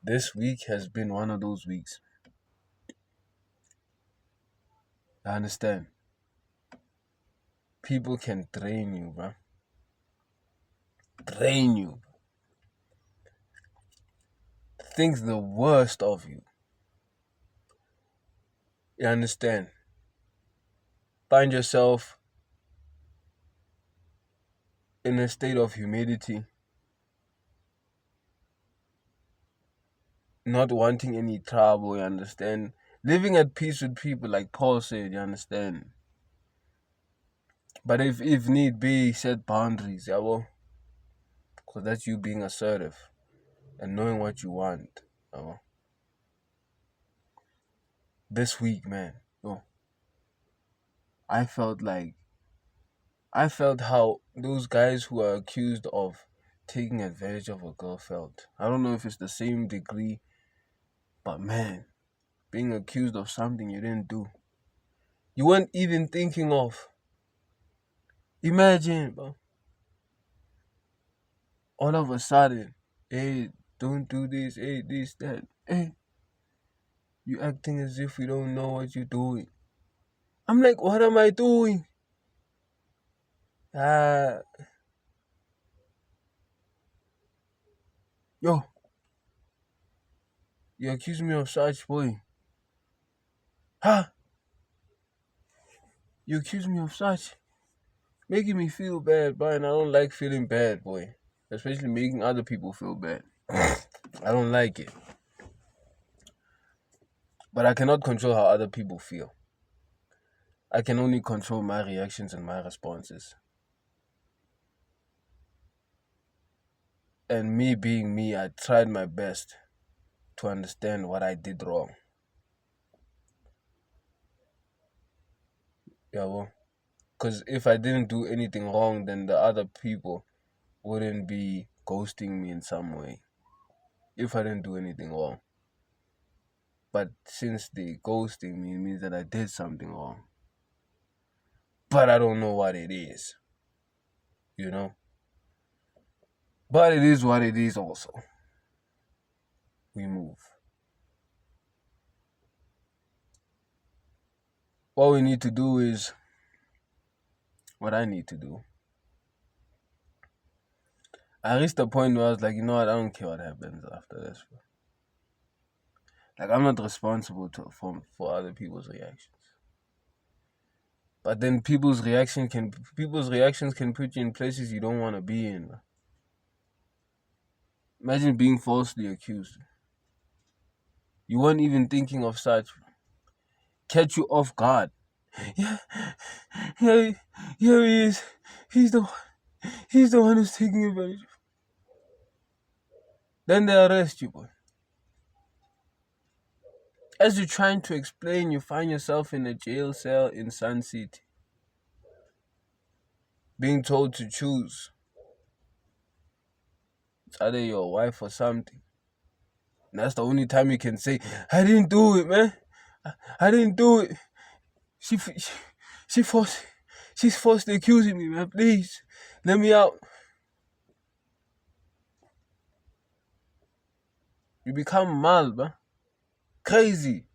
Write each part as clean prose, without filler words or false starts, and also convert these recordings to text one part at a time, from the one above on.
This week has been one of those weeks. I understand. People can drain you, bro. Drain you. Think the worst of you. You understand? Find yourself in a state of humility, not wanting any trouble, you understand? Living at peace with people, like Paul said, you understand? But if need be, set boundaries, yeah, well, because that's you being assertive and knowing what you want. Yeah, well. This week, man, yo, I felt like I felt how those guys who are accused of taking advantage of a girl felt. I don't know if it's the same degree, but man, being accused of something you didn't do, you weren't even thinking of. Imagine, bro, all of a sudden, hey, don't do this, hey, this, that, hey, you acting as if you don't know what you're doing. I'm like, what am I doing? Ah, yo, you accuse me of such, boy. Huh? You accuse me of such? Making me feel bad, boy, and I don't like feeling bad, boy. Especially making other people feel bad. I don't like it. But I cannot control how other people feel. I can only control my reactions and my responses. And me being me, I tried my best to understand what I did wrong. Yeah, well, because if I didn't do anything wrong, then the other people wouldn't be ghosting me in some way. If I didn't do anything wrong. But since they ghosting me, it means that I did something wrong. But I don't know what it is, you know? But it is what it is also. We move. What we need to do is what I need to do. I reached a point where I was like, you know what, I don't care what happens after this. Like, I'm not responsible for other people's reactions. But then people's reactions can put you in places you don't want to be in. Imagine being falsely accused. You weren't even thinking of such. Catch you off guard. Yeah, yeah, here he is. He's the one who's taking advantage. Then they arrest you, boy. As you're trying to explain, you find yourself in a jail cell in Sun City, being told to choose. It's either your wife or something. And that's the only time you can say, I didn't do it, man. I didn't do it. She, she forced, she's falsely accusing me, man. Please, let me out. You become mal, man. Crazy.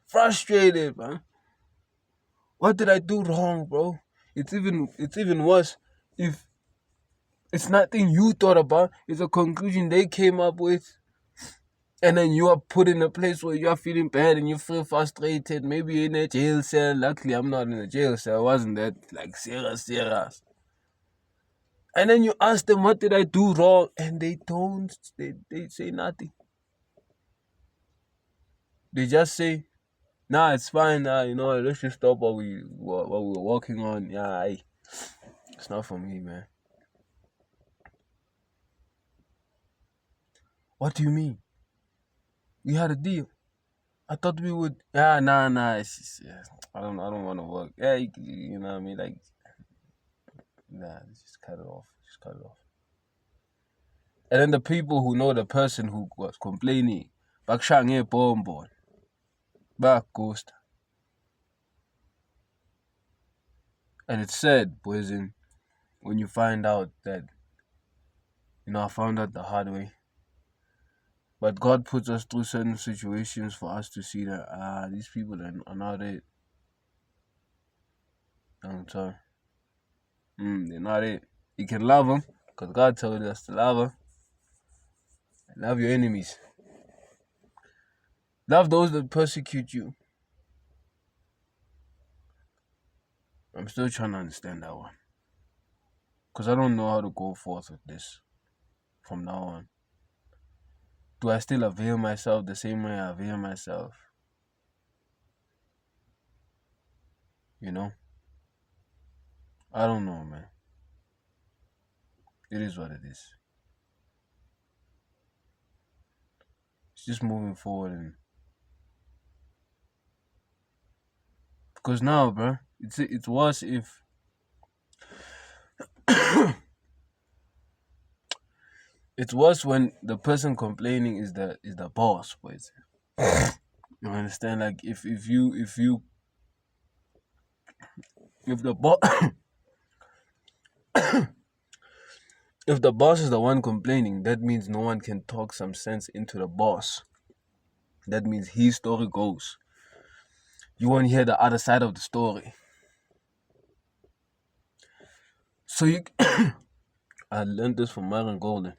Frustrated, man. What did I do wrong, bro? It's even worse if it's nothing you thought about. It's a conclusion they came up with. And then you are put in a place where you are feeling bad and you feel frustrated. Maybe you're in a jail cell. Luckily, I'm not in a jail cell. I wasn't that like serious. And then you ask them, what did I do wrong? And they don't. They say nothing. They just say, nah, it's fine now. Let's just stop what we were working on. Yeah, it's not for me, man. What do you mean? We had a deal. I thought we would. Yeah, nah. Yeah, I don't want to work. Yeah, you know what I mean. Like, nah, just cut it off. Just cut it off. And then the people who know the person who was complaining, bakshange bomb, back ghost. And it's sad, boys, when you find out that, I found out the hard way. But God puts us through certain situations for us to see that these people are not it. I'm sorry. They're not it. You can love them because God told us to love them. Love your enemies. Love those that persecute you. I'm still trying to understand that one because I don't know how to go forth with this from now on. Do I still avail myself the same way I avail myself? You know? I don't know, man. It is what it is. It's just moving forward, and because now, bro, it's worse if it's worse when the person complaining is the boss, boys. You understand? Like if the boss if the boss is the one complaining, that means no one can talk some sense into the boss. That means his story goes. You won't hear the other side of the story. So I learned this from Myron Golden.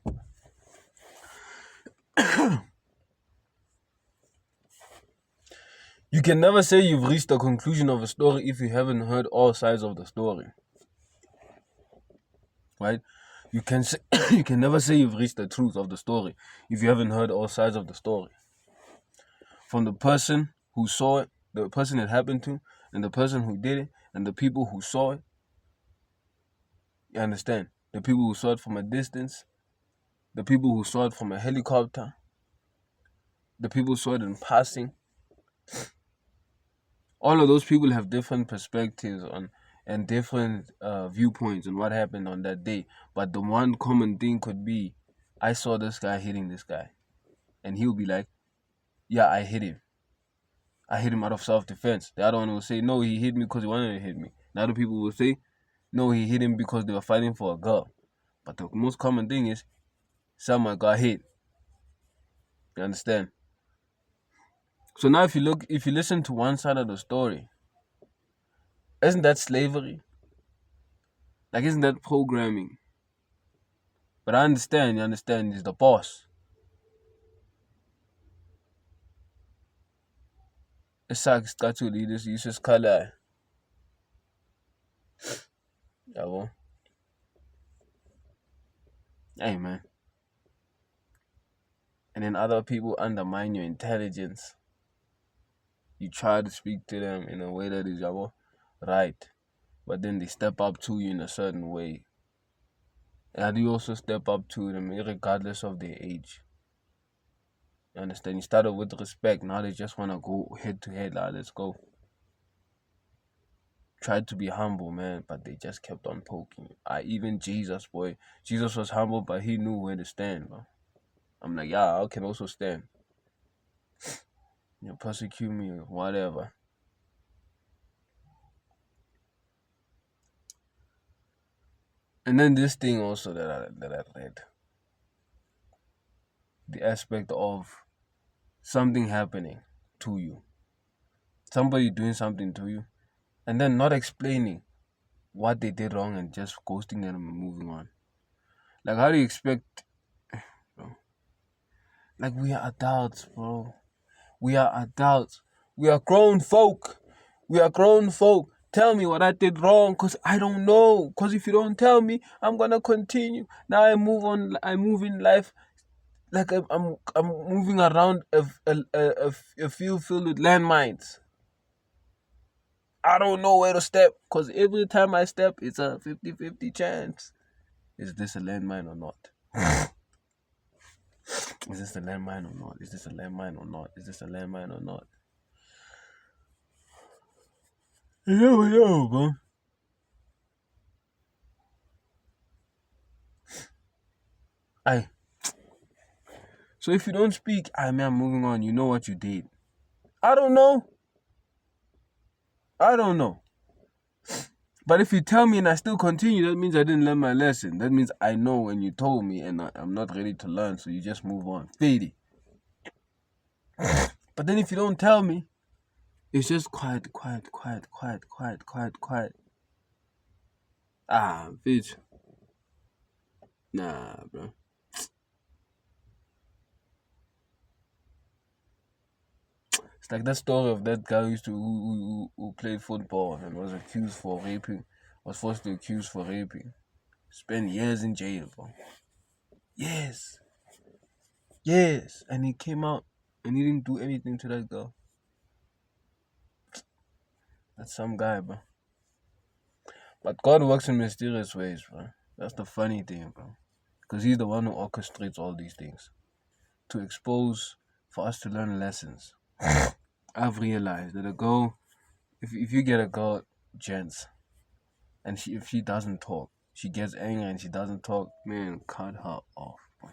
You can never say you've reached the conclusion of a story if you haven't heard all sides of the story. Right? You can never say you've reached the truth of the story if you haven't heard all sides of the story. From the person who saw it, the person it happened to, and the person who did it, and the people who saw it. You understand? The people who saw it from a distance, the people who saw it from a helicopter, the people who saw it in passing. All of those people have different perspectives on and different viewpoints on what happened on that day. But the one common thing could be, I saw this guy hitting this guy. And he'll be like, yeah, I hit him. I hit him out of self-defense. The other one will say, no, he hit me because he wanted to hit me. The other people will say, no, he hit him because they were fighting for a girl. But the most common thing is, someone got hit. You understand? So now if you listen to one side of the story, isn't that slavery? Like, isn't that programming? But you understand, he's the boss. Isaac got to lead this uses color. Yeah, hey, man. And then other people undermine your intelligence. You try to speak to them in a way that is right, but then they step up to you in a certain way. And you also step up to them regardless of their age. You understand? You started with respect, now they just want to go head to head. Let's go. Tried to be humble, man, but they just kept on poking. Even Jesus, boy. Jesus was humble, but he knew where to stand, bro. I'm like, yeah, I can also stand. You persecute me or whatever. And then this thing also that I read. The aspect of something happening to you. Somebody doing something to you. And then not explaining what they did wrong and just ghosting them and moving on. Like, how do you expect, bro? Like, we are adults, bro. We are adults. We are grown folk. We are grown folk. Tell me what I did wrong, because I don't know. Because if you don't tell me, I'm going to continue. Now I move on. I move in life like I'm moving around a field filled with landmines. I don't know where to step, because every time I step, it's a 50-50 chance. Is this a landmine or not? Is this a landmine or not? Is this a landmine or not? Is this a landmine or not? You never know, bro. Aye. So if you don't speak, I'm moving on. You know what you did. I don't know. But if you tell me and I still continue, that means I didn't learn my lesson. That means I know when you told me and I'm not ready to learn, so you just move on. Fade. But then if you don't tell me, it's just quiet, quiet, quiet, quiet, quiet, quiet, quiet. Ah, bitch. Nah, bro. It's like that story of that guy who played football and was accused for raping, was falsely accused for raping. Spent years in jail, bro. Yes, yes. And he came out and he didn't do anything to that girl. That's some guy, bro. But God works in mysterious ways, bro. That's the funny thing, bro. Because He's the one who orchestrates all these things to expose, for us to learn lessons. I've realized that a girl, if you get a girl, gents, and if she doesn't talk, she gets angry and she doesn't talk, man, cut her off, boy.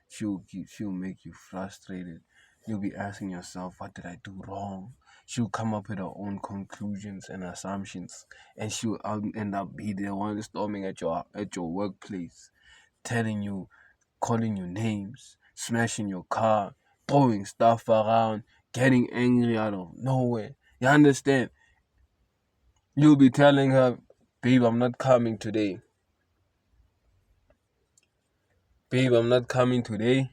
She'll make you frustrated. You'll be asking yourself, what did I do wrong? She'll come up with her own conclusions and assumptions, and she'll end up be the one storming at your workplace, telling you, calling you names, smashing your car, throwing stuff around, getting angry out of nowhere. You understand? You'll be telling her, babe, I'm not coming today. Babe, I'm not coming today.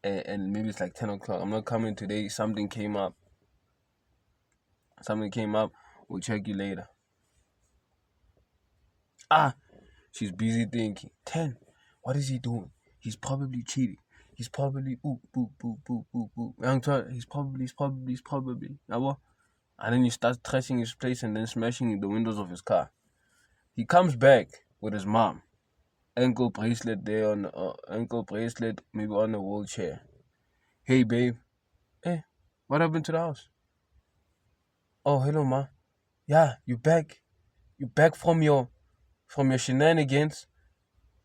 And maybe it's like 10 o'clock. I'm not coming today. Something came up. Something came up. We'll check you later. Ah, she's busy thinking. 10. What is he doing? He's probably cheating. He's probably ooh, boo, boo, boo, boo, boo. Young child, he's probably. Now what? And then you start trashing his place and then smashing the windows of his car. He comes back with his mom. Ankle bracelet there on ankle bracelet, maybe on a wheelchair. Hey babe, hey, what happened to the house? Oh hello ma. Yeah, you back? You back from your shenanigans?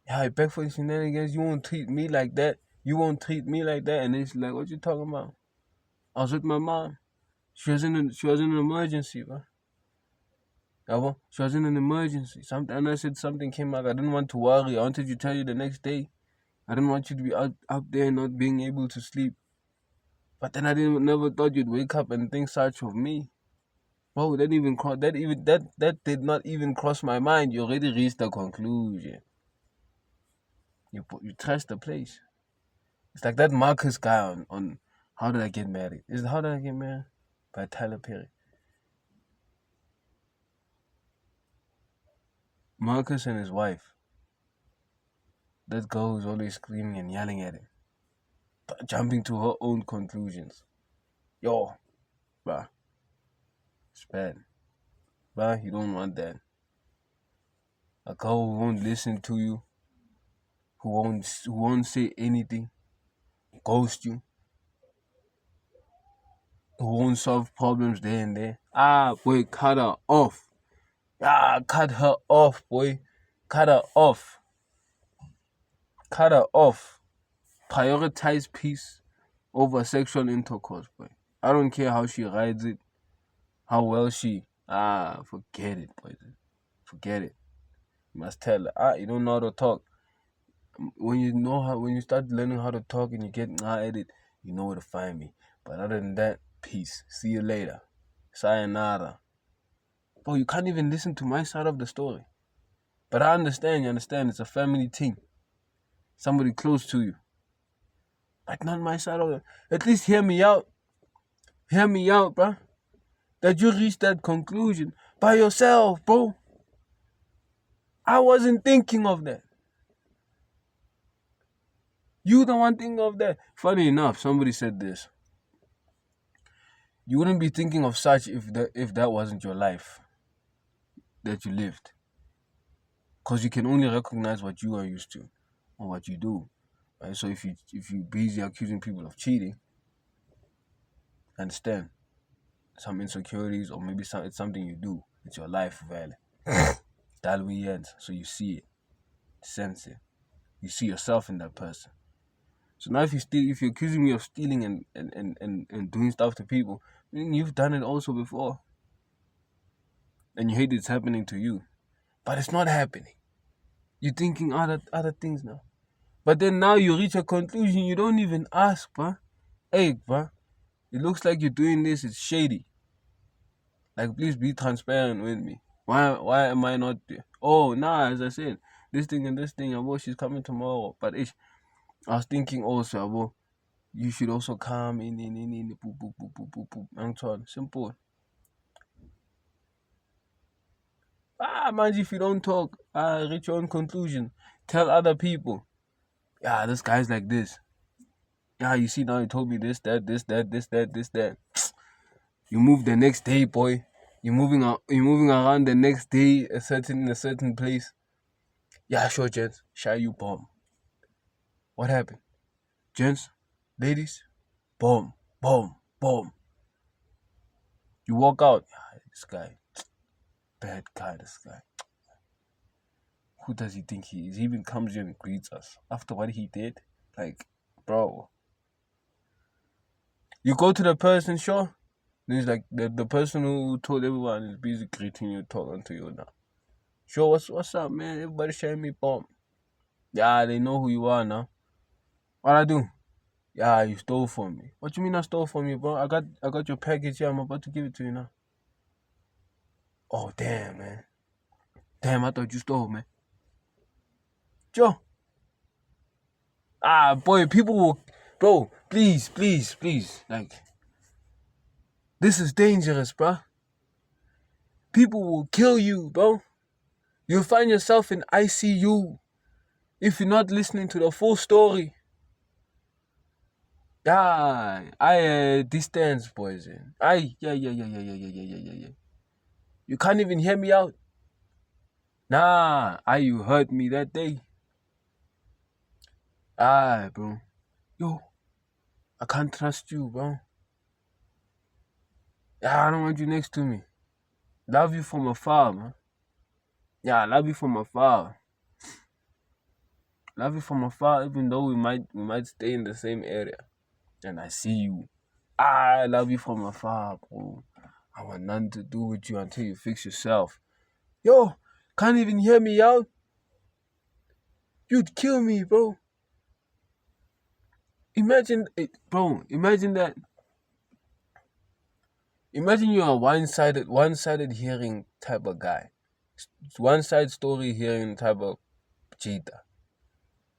Yeah, you back from your shenanigans. You won't treat me like that. You won't treat me like that. And then she's like, what you talking about? I was with my mom. She was in an emergency, bro. She was in an emergency. And I said something came up. I didn't want to worry. I wanted to tell you the next day. I didn't want you to be out there not being able to sleep. But then I never thought you'd wake up and think such of me. Bro, that did not even cross my mind. You already reached the conclusion. You trashed the place. It's like that Marcus guy on How Did I Get Married? Is it How Did I Get Married? By Tyler Perry. Marcus and his wife. That girl who's always screaming and yelling at him. Jumping to her own conclusions. Yo, bruh. It's bad. Bruh, you don't want that. A girl who won't listen to you, who won't say anything, ghost you, who won't solve problems there and there. Ah, boy, cut her off. Ah, cut her off, boy. Cut her off. Cut her off. Prioritize peace over sexual intercourse, boy. I don't care how she rides it, how well she. Forget it, boy. Forget it. You must tell her. You don't know how to talk. When you start learning how to talk and you get at it, you know where to find me. But other than that, peace. See you later. Sayonara. Bro, you can't even listen to my side of the story. But I understand, you understand, it's a family thing. Somebody close to you. But not my side of it. At least hear me out. Hear me out, bro. That you reached that conclusion by yourself, bro. I wasn't thinking of that. You the one thinking of that. Funny enough, somebody said this. You wouldn't be thinking of such if that wasn't your life that you lived. Because you can only recognize what you are used to or what you do. Right? So if you busy accusing people of cheating, understand some insecurities or maybe it's something you do. It's your life, valley. That we end. So you see it, sense it. You see yourself in that person. So now if you're accusing me of stealing and doing stuff to people, then you've done it also before. And you hate it's happening to you. But it's not happening. You're thinking other things now. But then now you reach a conclusion, you don't even ask, bruh. Hey, bruh, it looks like you're doing this. It's shady. Like, please be transparent with me. Why am I not there? Oh, nah, as I said, this thing and this thing, abo, she's coming tomorrow. But I was thinking also, abo, you should also come in, boop, boop, boop, boop, boop, boop. And so on. Simple. Man, if you don't talk, reach your own conclusion. Tell other people, yeah, this guy's like this. Yeah, you see now he told me this, that, this, that, this, that, this, that. You move the next day, boy. You're moving around the next day, in a certain place. Yeah, sure, gents. Shy you bomb. What happened? Gents, ladies, boom, boom, boom. You walk out. Yeah, this guy, bad guy, this guy. Who does he think he is? He even comes here and greets us after what he did. Like, bro. You go to the person, sure. Then he's like, the person who told everyone is busy greeting you, talking to you now. Sure, what's up, man? Everybody share me bomb. Yeah, they know who you are now. What I do? Yeah, you stole from me. What you mean I stole from you, bro? I got your package here. I'm about to give it to you now. Oh, damn, man. Damn, I thought you stole, man. Joe. Boy, people will... Bro, please. Like, this is dangerous, bro. People will kill you, bro. You'll find yourself in ICU if you're not listening to the full story. Yeah, distance, boys. Yeah. You can't even hear me out. Nah, you hurt me that day. Bro. Yo, I can't trust you, bro. Yeah, I don't want you next to me. Love you from afar, man. Yeah, I love you from afar. Love you from afar, even though we might stay in the same area. And I see you. I love you from afar, bro. I want nothing to do with you until you fix yourself. Yo, can't even hear me out? You'd kill me, bro. Imagine it, bro. Imagine that. Imagine you're a one-sided hearing type of guy. One-side story hearing type of cheater.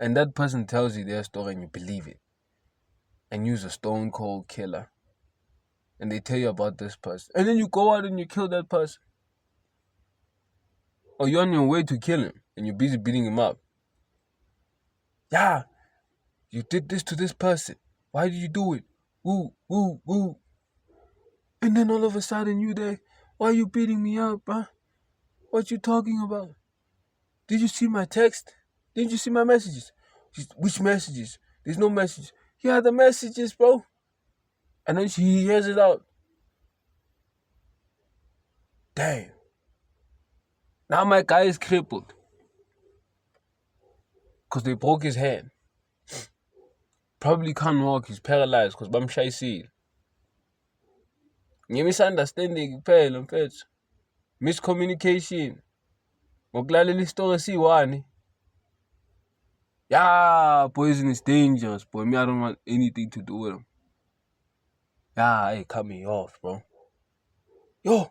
And that person tells you their story and you believe it. And you're a stone cold killer. And they tell you about this person. And then you go out and you kill that person. Or you're on your way to kill him and you're busy beating him up. Yeah, you did this to this person. Why did you do it? Woo. And then all of a sudden you there. Why are you beating me up, bruh? What you talking about? Did you see my text? Didn't you see my messages? Which messages? There's no message. Yeah, the messages, bro. And then he hears it out. Damn. Now my guy is crippled. Because they broke his hand. Probably can't walk. He's paralyzed because bamshaya isilo. Misunderstanding kuphela mfethu. Miscommunication. Ngokulalela isitori esiyi-1. Yeah, poison is dangerous, boy. Me, I don't want anything to do with him. Yeah, hey, cut me off, bro. Yo.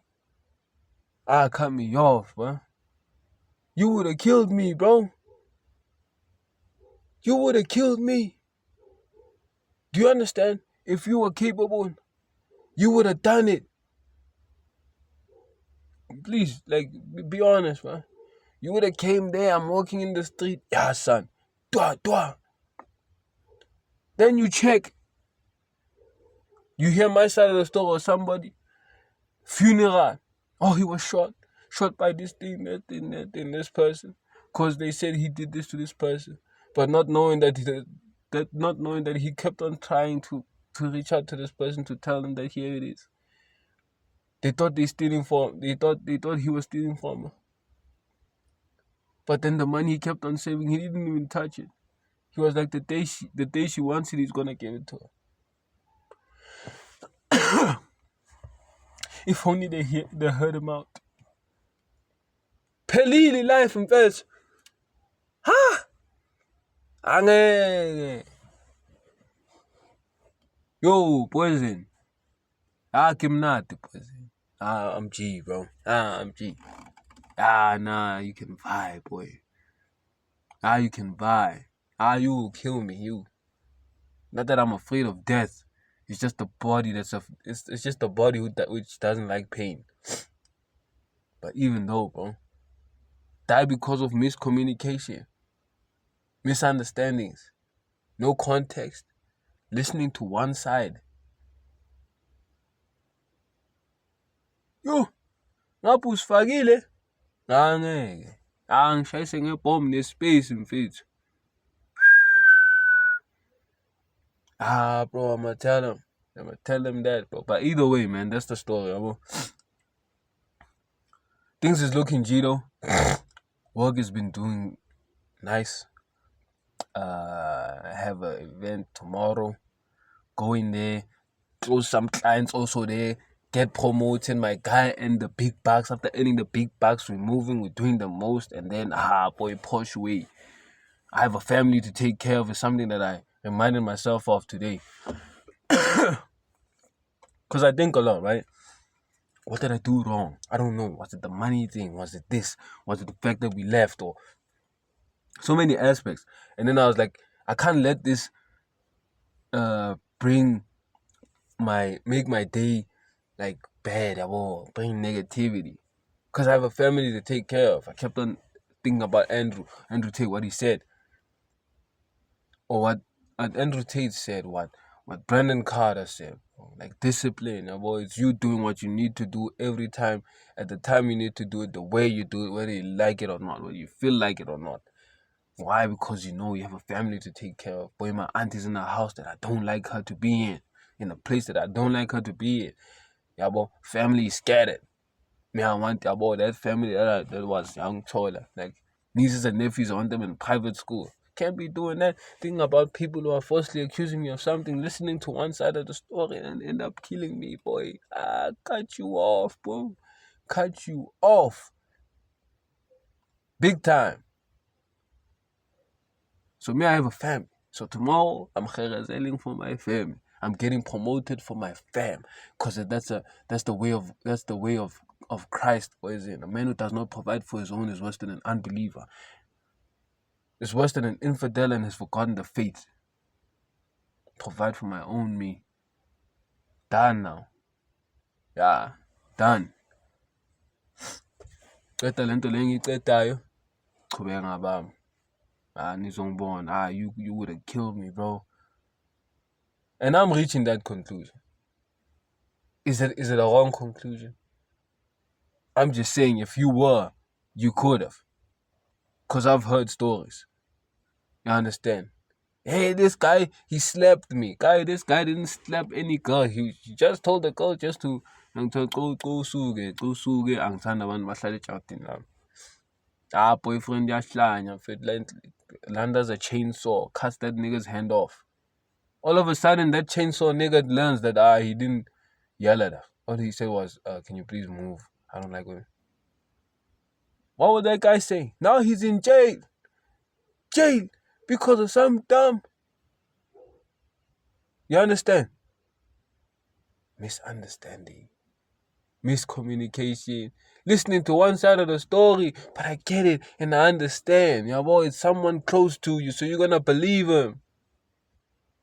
Cut me off, bro. You would have killed me, bro. You would have killed me. Do you understand? If you were capable, you would have done it. Please, like, be honest, man. You would have came there. I'm walking in the street. Yeah, son. Dwa. Then you check. You hear my side of the story or somebody. Funeral. Oh, he was shot. Shot by this thing, that thing, this person. Because they said he did this to this person. But not knowing that he kept on trying to reach out to this person to tell them that here it is. They thought they thought he was stealing from her. But then the money he kept on saving, he didn't even touch it. He was like, the day she wants it, he's gonna give it to her. If only they heard him out. Phelile life mfethu. Ha! Angeke. Yo, poison. Kimnati, poison. I'm G, bro. I'm G. Nah, you can vibe, boy. You can vibe. You will kill me, you. Not that I'm afraid of death. It's just the body it's just the body which doesn't like pain. But even though, bro, die because of miscommunication, misunderstandings, no context, listening to one side. Yo, ngapha usifakile? Angeke. Ngishayise ngebomb nespace mfethu. Bro, I'ma tell him that, bro. But either way, man, that's the story, bro. Things is looking G though. Work has been doing nice. I have an event tomorrow. Go in there, close some clients also there, get promoted, my guy, and the big bucks. After earning the big bucks, we're doing the most, and then boy, push away. I have a family to take care of. Is something that I reminded myself of today. Because I think a lot, right? What did I do wrong? I don't know. Was it the money thing? Was it this? Was it the fact that we left? Or so many aspects. And then I was like, I can't let this make my day like bad at all, bring negativity. Because I have a family to take care of. I kept on thinking about Andrew Tate, what he said. Or what Andrew Tate said, what Brandon Carter said. Like discipline, it's you doing what you need to do every time, at the time you need to do it, the way you do it, whether you like it or not, whether you feel like it or not. Why? Because you have a family to take care of. Boy, my auntie's in a house that I don't like her to be in a place that I don't like her to be in. Family is scattered. Me, I want that family that was young, taller. Like nieces and nephews, I want them in private school. Can't be doing that. Thinking about people who are falsely accusing me of something, listening to one side of the story and end up killing me, boy. Cut you off, bro. Cut you off. Big time. So me, I have a family. So tomorrow, I'm kharazeling for my family. I'm getting promoted for my fam, because that's the way of Christ. What is it? A man who does not provide for his own is worse than an unbeliever. It's worse than an infidel and has forgotten the faith. Provide for my own me. Done now. Yeah, done. Qeda lento lengicetayo. Qhubeka ngabami. Nizongibona. You would have killed me, bro. And I'm reaching that conclusion. Is it a wrong conclusion? I'm just saying, if you were, you could have. Because I've heard stories. You understand? Hey, this guy, he slapped me. This guy didn't slap any girl. He just told the girl just to go suge. Angithanda abantu bahlale ejardini lami. Boyfriend yahlanya. Land as a chainsaw. Cuts that nigga's hand off. All of a sudden, that chainsaw nigga learns that he didn't yell at her. All he said was, can you please move? I don't like women. What would that guy say? Now he's in jail. Jail because of some dumb. You understand? Misunderstanding. Miscommunication. Listening to one side of the story, but I get it and I understand. It's someone close to you, so you're gonna believe him.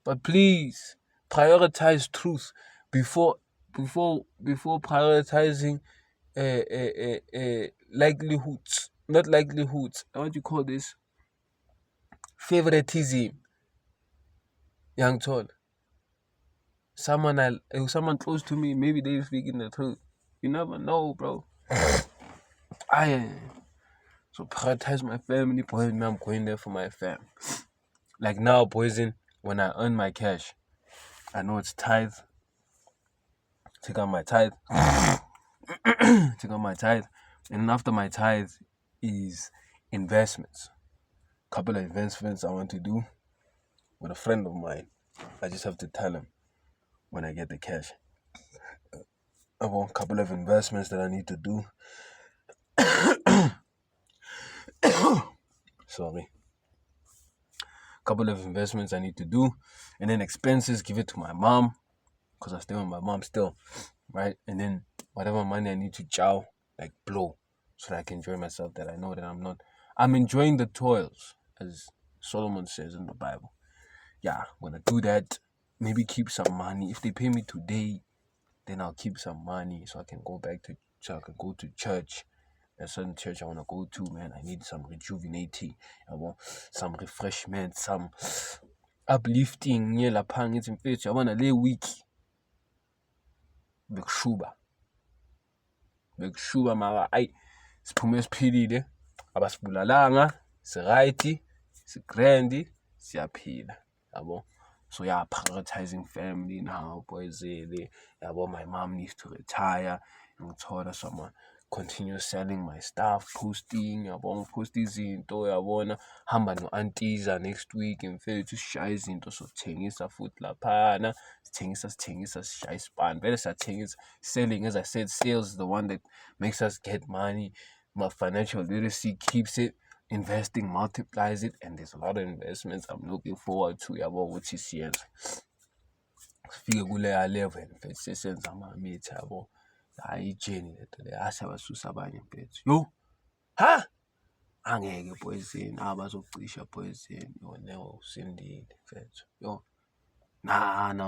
But please, prioritize truth before prioritizing likelihoods. Not likelihoods. What do you call this? Favoritism. Young tall. Someone close to me, maybe they're speaking the truth. You never know, bro. So prioritize my family, boy. I'm going there for my fam. Like now, poison. When I earn my cash, I know it's tithe. Take out my tithe. And after my tithe is investments. Couple of investments I want to do with a friend of mine. I just have to tell him when I get the cash. I want a couple of investments that I need to do. Sorry. Couple of investments I need to do, and then expenses, give it to my mom. because I stay with my mom still, right? And then whatever money I need to chow, like blow, so that I can enjoy myself. That I know that I'm enjoying the toils, as Solomon says in the Bible. Yeah, I'm gonna do that. Maybe keep some money. If they pay me today, then I'll keep some money so I can go to church. A certain church I want to go to, man. I need some rejuvenating. I want some refreshment, some uplifting. Yeah, lapang it's in face. I want to lay week. Bekushuba mara ayi siphume siphilile, abasibulalanga, si-right, si-grand, siyaphila, yabo. So yeah, prioritizing family now, boys. Yabo, my mom needs to retire. Ngithola someone continue selling my stuff, posting, post izinto, yabona, hamba no-antiza next week, mfethu sishaya izinto sokuthengisa futhi laphana, sithengisa sishaya isipani, vele siyathengisa. Selling, as I said, sales is the one that makes us get money. My financial literacy keeps it. Investing multiplies it, and there's a lot of investments I'm looking forward to, yabo, ukuthi siyenze. Sifike kuleya level mfethu sesenza ama-meter, yabo. Hayi ijeni lento le, hhayi siyabasusa abanye mfethu. Yo, ha! Angeke poison, bazocisha poison. Yo, no, usindile mfethu. Yo,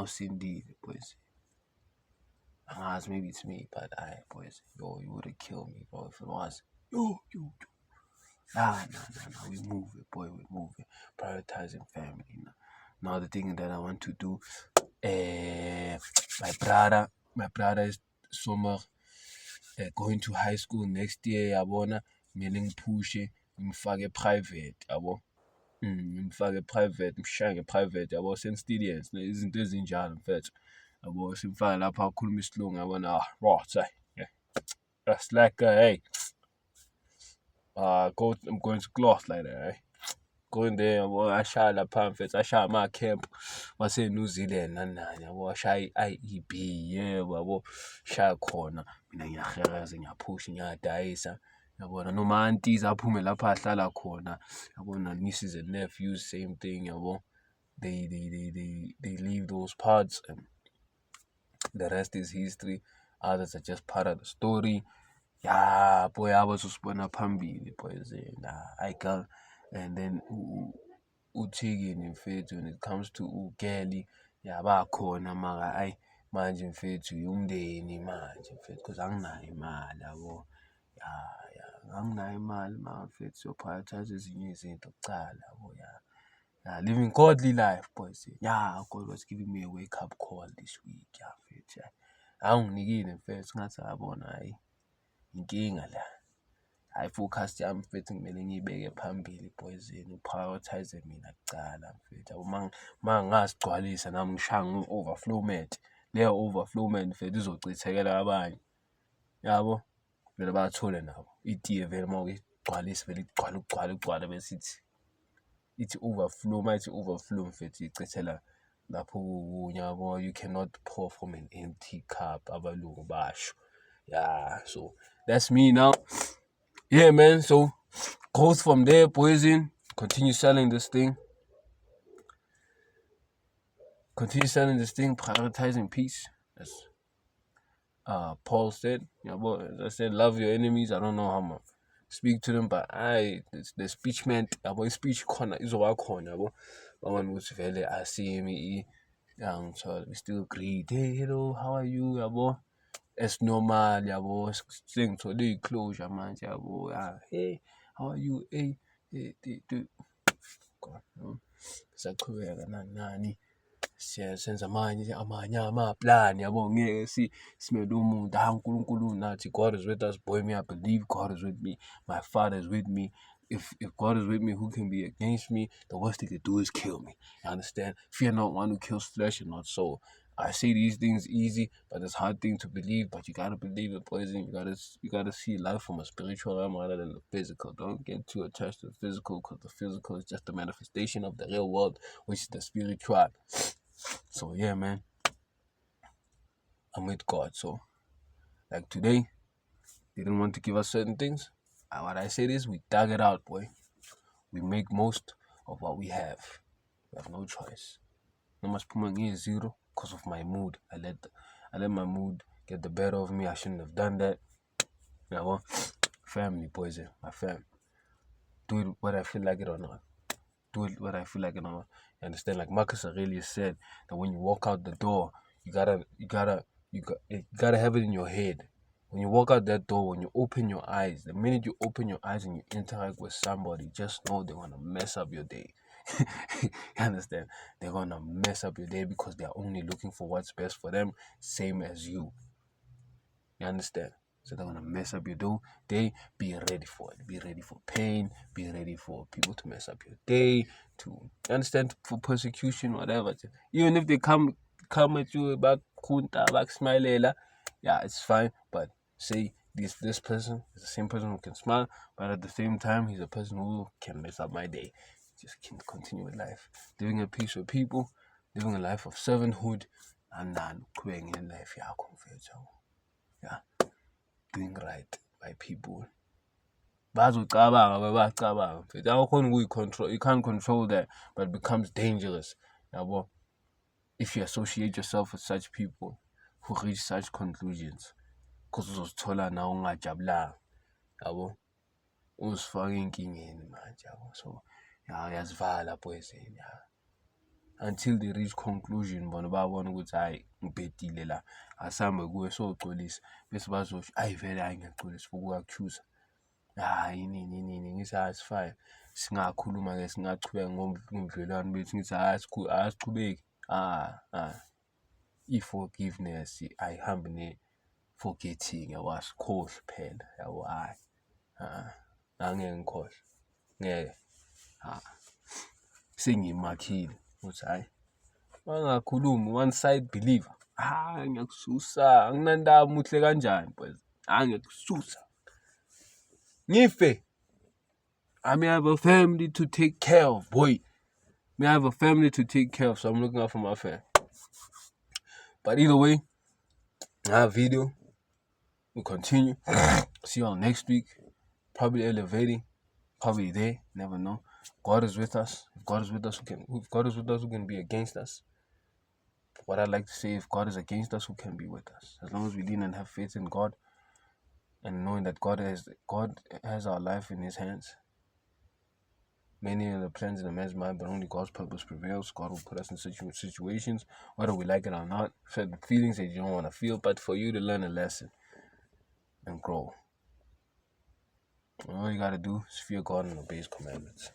usindile poison. Angazi, maybe it's me, but boys, yo, you would have killed me, bro, if it was. Yo. We move it, boy, we move it. Prioritizing family. Now the thing that I want to do, my brother is summer going to high school next year, yabona, kumele ngiphushe, ngimfake private, yabo. Ngimfake private, ngimshaye private, yabo, sense-students, izinto ezinjalo mfethu. Yabo, simfake lapha akhuluma isilungu, yabona, right, that's like, hey, I'm going to class like that, eh? Going there, yabo, ashaya lapha mfethu, ashaya ama-camp wase-New Zealand, nani, yabo, ashaya i-IEB, yebo, yabo, shaya khona, mina ngiyahereza, ngiyaphusha, ngiyadayisa, yabona, noma aunties aphume lapha ahlala khona, yabona, nieces and nephews, same thing, yabo, they leave those parts, and the rest is history. Others are just part of the story. Yeah, boy, abazosibona phambili, boys. I can, and then uthikini mfethu, when it comes to ugeli, bakhona maka ayi manje mfethu umndeni manje mfethu, because anginayo imali, yabo. Anginayo imali mfethu, so prioritize ezinye izinto kucala, yabo. Living godly life, boys. God was giving me a wake-up call this week, mfethu. Anginikile mfethu, ngathi yabona, hayi inkinga la. Hayi focus yami mfethu kumele ngiyibeke phambili, boys. Prioritize mina kucala mfethu. Yabo, mangazigcwalisa nami ngishaya ngu-overflow mat. Leyo overflow mat mfethu izocithekela abanye, yabo. Vele bathole nabo itiye vele uma uyigcwalisa vele igcwale bese ithi overflow, mayithi overflow mfethu icithela lapho kunye, yabo. You cannot pour from an empty cup, abalungu basho. So that's me now. Yeah, man, so growth from there, boys. Continue selling this thing, prioritizing peace, as Paul said. As I said, love your enemies. I don't know how much speak to them, but the speech meant about speech corner is our corner. One was very I see me, so we still greet, hey, hello, how are you, yabo? It's normal, yabo. Sing to the closure, man, yabo. Hey, how are you? Hey, God, saqhubeka nani senza amanye amaplani, yabo. Ngeke simele umuntu, uNkulunkulu nathi, God is with us, boy. Me, I believe God is with me. My Father is with me. If God is with me, who can be against me? The worst he could do is kill me. You understand? Fear not one who kills flesh and not soul. I say these things easy, but it's a hard thing to believe. But you gotta believe it, boys. You gotta see life from a spiritual realm rather than the physical. Don't get too attached to the physical, because the physical is just a manifestation of the real world, which is the spiritual. So yeah, man, I'm with God. So like today, they didn't want to give us certain things. What I said is, we dug it out, boy. We make most of what we have. We have no choice. No mas puma zero. because of my mood. I let my mood get the better of me. I shouldn't have done that. You know, family poison, my fam. Do it whether I feel like it or not. Do it whether I feel like it or not. You understand? Like Marcus Aurelius said, that when you walk out the door, you gotta have it in your head. When you walk out that door, when you open your eyes, the minute you open your eyes and you interact with somebody, just know they're gonna mess up your day. You understand? They're gonna mess up your day because they're only looking for what's best for them, same as you. You understand? So they're gonna mess up your day. Be ready for it. Be ready for pain. Be ready for people to mess up your day. To understand, for persecution, whatever. Even if they come at you about kunta, about smilela, yeah, it's fine. But say this person is the same person who can smile, but at the same time he's a person who can mess up my day. Just can't continue with life, living at peace with people, living a life of servanthood, and then quitting in life. Yeah, doing right by people. Bayacabanga. You can't control that, but it becomes dangerous. If you associate yourself with such people who reach such conclusions, because uzozithola na ungajabulanga, yabo, uzifaka enkingeni manje, yabo. So uyazivala poison, until they reach conclusion bona babona ukuthi hayi ngibhedile la, asambe kuwe soxolisa bese bazosho ayi vele hayi ngiyaxolisa for ukukuaccusa. Hayi nini ngithi it's fine, singakhuluma-ke singachubeka ngobudlelwano bethu, ngithi asichubeki. I-forgiveness ayihambi ne-forgetting, yabo, asikhohlwa phela, yabo, hhayi, angeke ngikhohlwe, ngeke, sengimakhile ukuthi hhayi, wangakhulumi one side believer, ngiyakususa, anginandaba muhle kanjani boys, ngiyakususa, ngife. I may have a family to take care of, boy. May I have a family to take care of, so I'm looking out for my family. But either way, our video will continue. See y'all next week. Probably elevating, probably there. Never know. God is with us. If God is with us, who can be against us? What I'd like to say, if God is against us, who can be with us? As long as we lean and have faith in God, and knowing that God has our life in His hands. Many are the plans in a man's mind, but only God's purpose prevails. God will put us in situations, whether we like it or not, certain feelings that you don't want to feel, but for you to learn a lesson and grow. And all you got to do is fear God and obey His commandments.